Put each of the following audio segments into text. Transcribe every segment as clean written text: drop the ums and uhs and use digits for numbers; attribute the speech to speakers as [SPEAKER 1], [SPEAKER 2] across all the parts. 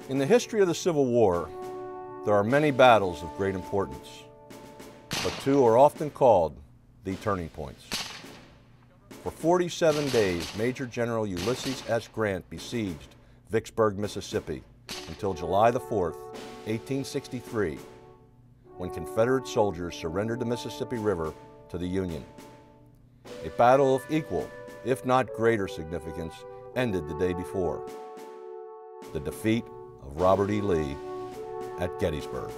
[SPEAKER 1] In the history of the Civil War, there are many battles of great importance, but two are often called the turning points. For 47 days, Major General Ulysses S. Grant besieged Vicksburg, Mississippi, until July the 4th, 1863, when Confederate soldiers surrendered the Mississippi River to the Union. A battle of equal, if not greater significance, ended the day before. The defeat of Robert E. Lee at Gettysburg.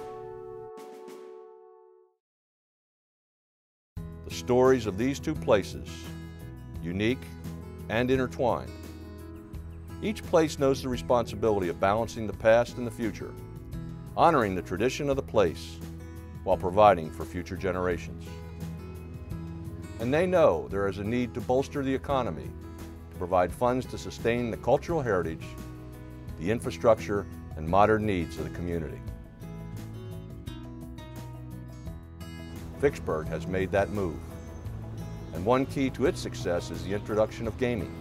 [SPEAKER 1] The stories of these two places, unique and intertwined. Each place knows the responsibility of balancing the past and the future, honoring the tradition of the place while providing for future generations. And they know there is a need to bolster the economy, to provide funds to sustain the cultural heritage, the infrastructure, and modern needs of the community. Vicksburg has made that move, and one key to its success is the introduction of gaming.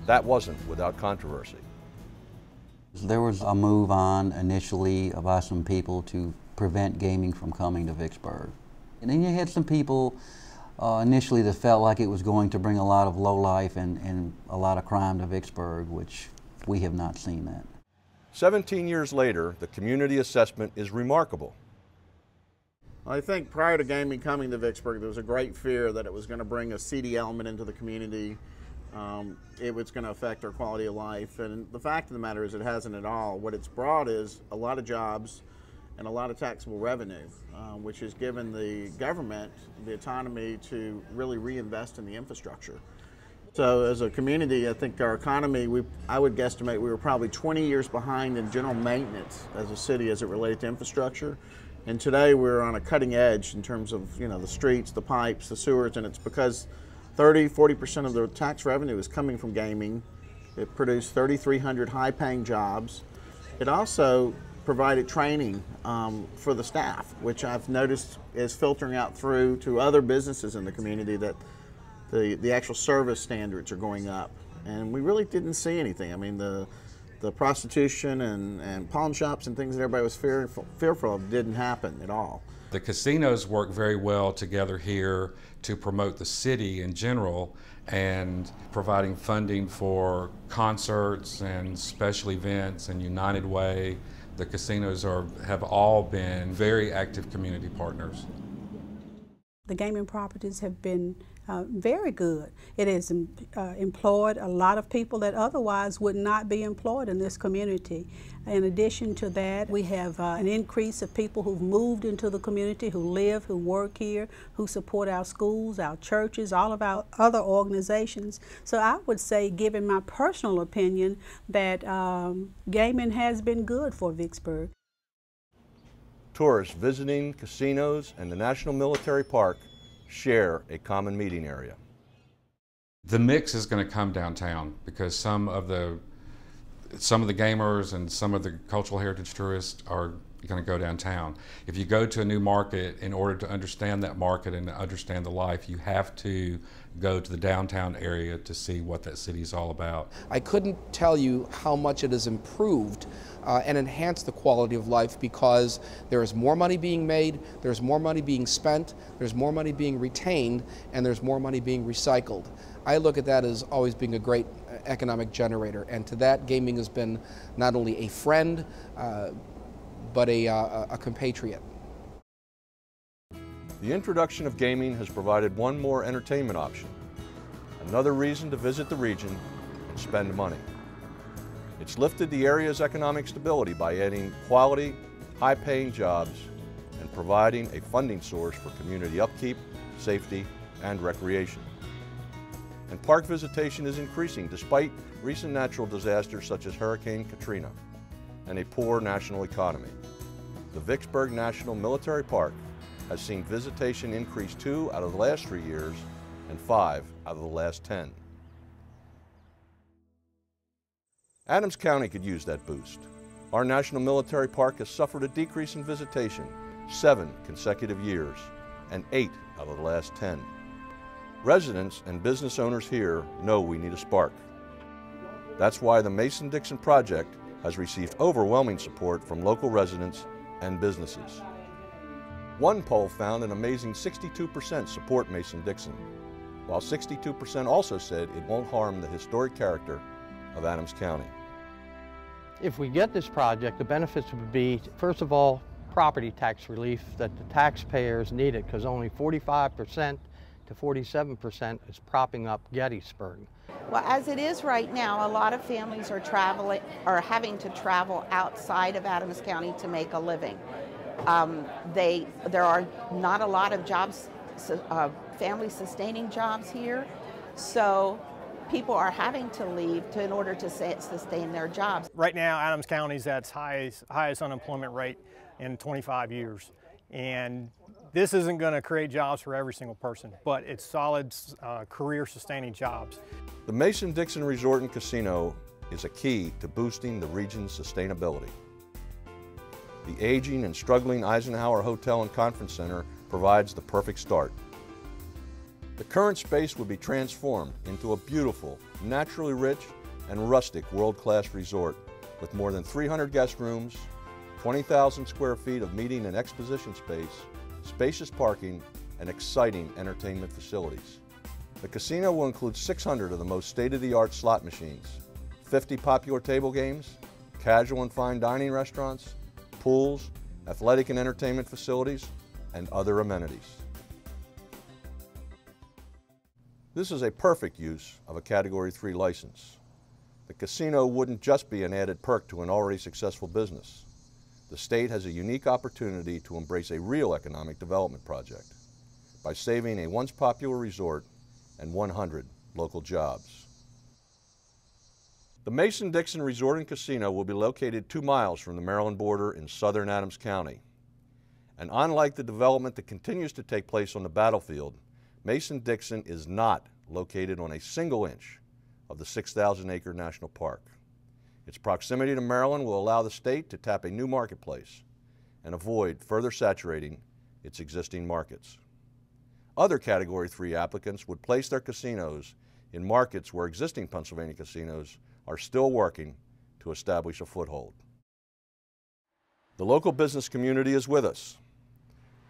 [SPEAKER 1] That wasn't without controversy.
[SPEAKER 2] There was a move on initially by some people to prevent gaming from coming to Vicksburg. And then you had some people initially that felt like it was going to bring a lot of lowlife and a lot of crime to Vicksburg, which we have not seen that.
[SPEAKER 1] 17 years later, the community assessment is remarkable.
[SPEAKER 3] I think prior to gaming coming to Vicksburg, there was a great fear that it was going to bring a seedy element into the community. It was going to affect our quality of life, and the fact of the matter is it hasn't at all. What it's brought is a lot of jobs and a lot of taxable revenue, which has given the government the autonomy to really reinvest in the infrastructure. So as a community, I think our economy, I would guesstimate we were probably 20 years behind in general maintenance as a city as it related to infrastructure. And today we're on a cutting edge in terms of, the streets, the pipes, the sewers, and it's because 30–40% of the tax revenue is coming from gaming. It produced 3,300 high-paying jobs. It also provided training for the staff, which I've noticed is filtering out through to other businesses in the community, that the actual service standards are going up. And we really didn't see anything. I mean, the prostitution and pawn shops and things that everybody was fearful of didn't happen at all.
[SPEAKER 4] The casinos work very well together here to promote the city in general, and providing funding for concerts and special events and United Way. The casinos have all been very active community partners.
[SPEAKER 5] The gaming properties have been very good. It has employed a lot of people that otherwise would not be employed in this community. In addition to that, we have an increase of people who've moved into the community, who live, who work here, who support our schools, our churches, all of our other organizations. So I would say, given my personal opinion, that gaming has been good for Vicksburg.
[SPEAKER 1] Tourists visiting casinos and the National Military Park share a common meeting area.
[SPEAKER 4] The mix is going to come downtown because some of the gamers and some of the cultural heritage tourists are going to go downtown. If you go to a new market, in order to understand that market and to understand the life, you have to go to the downtown area to see what that city is all about.
[SPEAKER 6] I couldn't tell you how much it has improved and enhanced the quality of life, because there is more money being made, there's more money being spent, there's more money being retained, and there's more money being recycled. I look at that as always being a great economic generator, and to that, gaming has been not only a friend, but a compatriot.
[SPEAKER 1] The introduction of gaming has provided one more entertainment option, another reason to visit the region and spend money. It's lifted the area's economic stability by adding quality, high-paying jobs and providing a funding source for community upkeep, safety, and recreation. And park visitation is increasing despite recent natural disasters such as Hurricane Katrina and a poor national economy. The Vicksburg National Military Park has seen visitation increase 2 out of the last 3 years and 5 out of the last 10. Adams County could use that boost. Our National Military Park has suffered a decrease in visitation 7 consecutive years and 8 out of the last 10. Residents and business owners here know we need a spark. That's why the Mason-Dixon project has received overwhelming support from local residents and businesses. One poll found an amazing 62% support Mason-Dixon, while 62% also said it won't harm the historic character of Adams County.
[SPEAKER 7] If we get this project, the benefits would be, first of all, property tax relief that the taxpayers needed, because only 45% to 47% is propping up Gettysburg.
[SPEAKER 8] Well, as it is right now, a lot of families are having to travel outside of Adams County to make a living. There are not a lot of jobs, family sustaining jobs here, so people are having to leave in order to sustain their jobs.
[SPEAKER 9] Right now, Adams County's at its highest unemployment rate in 25 years. And this isn't going to create jobs for every single person, but it's solid career-sustaining jobs.
[SPEAKER 1] The Mason-Dixon Resort and Casino is a key to boosting the region's sustainability. The aging and struggling Eisenhower Hotel and Conference Center provides the perfect start. The current space would be transformed into a beautiful, naturally rich, and rustic world-class resort with more than 300 guest rooms, 20,000 square feet of meeting and exposition space, spacious parking, and exciting entertainment facilities. The casino will include 600 of the most state-of-the-art slot machines, 50 popular table games, casual and fine dining restaurants, pools, athletic and entertainment facilities, and other amenities. This is a perfect use of a Category 3 license. The casino wouldn't just be an added perk to an already successful business. The state has a unique opportunity to embrace a real economic development project by saving a once popular resort and 100 local jobs. The Mason-Dixon Resort and Casino will be located 2 miles from the Maryland border in southern Adams County. And unlike the development that continues to take place on the battlefield, Mason-Dixon is not located on a single inch of the 6,000-acre national park. Its proximity to Maryland will allow the state to tap a new marketplace and avoid further saturating its existing markets. Other Category 3 applicants would place their casinos in markets where existing Pennsylvania casinos are still working to establish a foothold. The local business community is with us.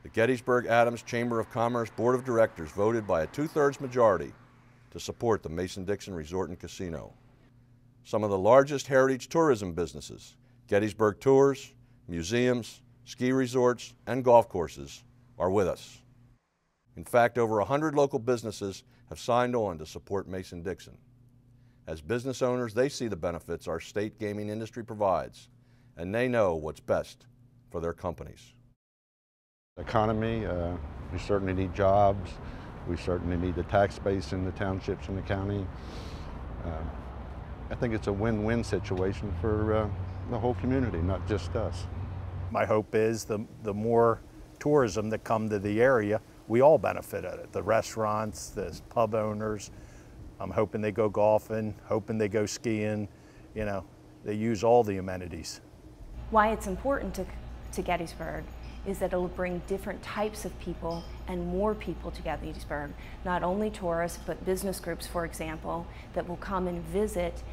[SPEAKER 1] The Gettysburg-Adams Chamber of Commerce Board of Directors voted by a 2/3 majority to support the Mason-Dixon Resort and Casino. Some of the largest heritage tourism businesses, Gettysburg Tours, museums, ski resorts, and golf courses, are with us. In fact, over 100 local businesses have signed on to support Mason-Dixon. As business owners, they see the benefits our state gaming industry provides, and they know what's best for their companies.
[SPEAKER 10] Economy, we certainly need jobs. We certainly need the tax base in the townships and the county. I think it's a win-win situation for the whole community, not just us.
[SPEAKER 11] My hope is the more tourism that come to the area, we all benefit at it. The restaurants, the pub owners, I'm hoping they go golfing, hoping they go skiing, you know, they use all the amenities.
[SPEAKER 12] Why it's important to Gettysburg is that it'll bring different types of people and more people to Gettysburg. Not only tourists, but business groups, for example, that will come and visit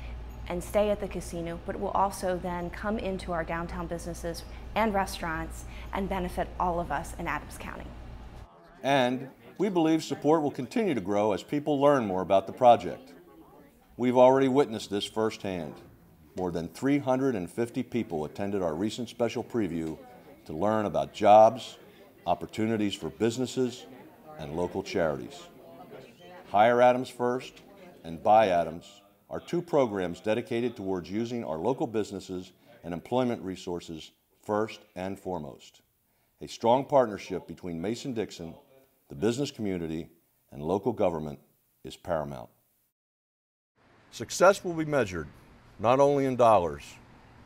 [SPEAKER 12] and stay at the casino, but will also then come into our downtown businesses and restaurants and benefit all of us in Adams County.
[SPEAKER 1] And we believe support will continue to grow as people learn more about the project. We've already witnessed this firsthand. More than 350 people attended our recent special preview to learn about jobs, opportunities for businesses, and local charities. Hire Adams First and Buy Adams are 2 programs dedicated towards using our local businesses and employment resources first and foremost. A strong partnership between Mason-Dixon, the business community, and local government is paramount. Success will be measured not only in dollars,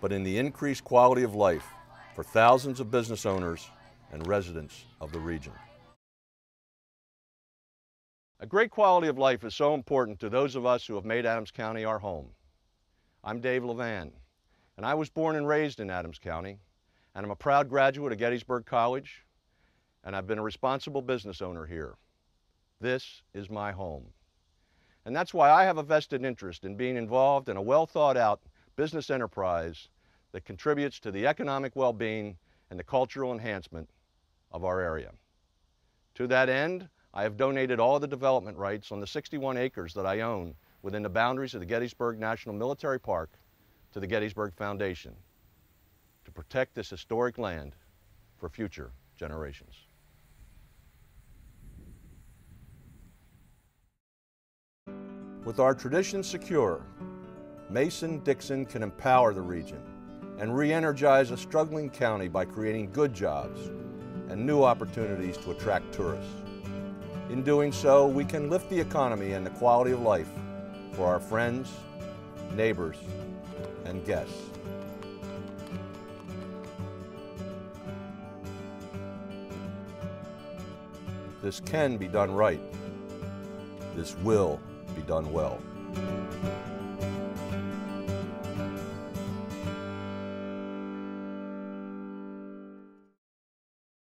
[SPEAKER 1] but in the increased quality of life for thousands of business owners and residents of the region. A great quality of life is so important to those of us who have made Adams County our home. I'm Dave Levan, and I was born and raised in Adams County, and I'm a proud graduate of Gettysburg College, and I've been a responsible business owner here. This is my home. And that's why I have a vested interest in being involved in a well-thought-out business enterprise that contributes to the economic well-being and the cultural enhancement of our area. To that end, I have donated all the development rights on the 61 acres that I own within the boundaries of the Gettysburg National Military Park to the Gettysburg Foundation to protect this historic land for future generations. With our traditions secure, Mason-Dixon can empower the region and re-energize a struggling county by creating good jobs and new opportunities to attract tourists. In doing so, we can lift the economy and the quality of life for our friends, neighbors, and guests. This can be done right. This will be done well.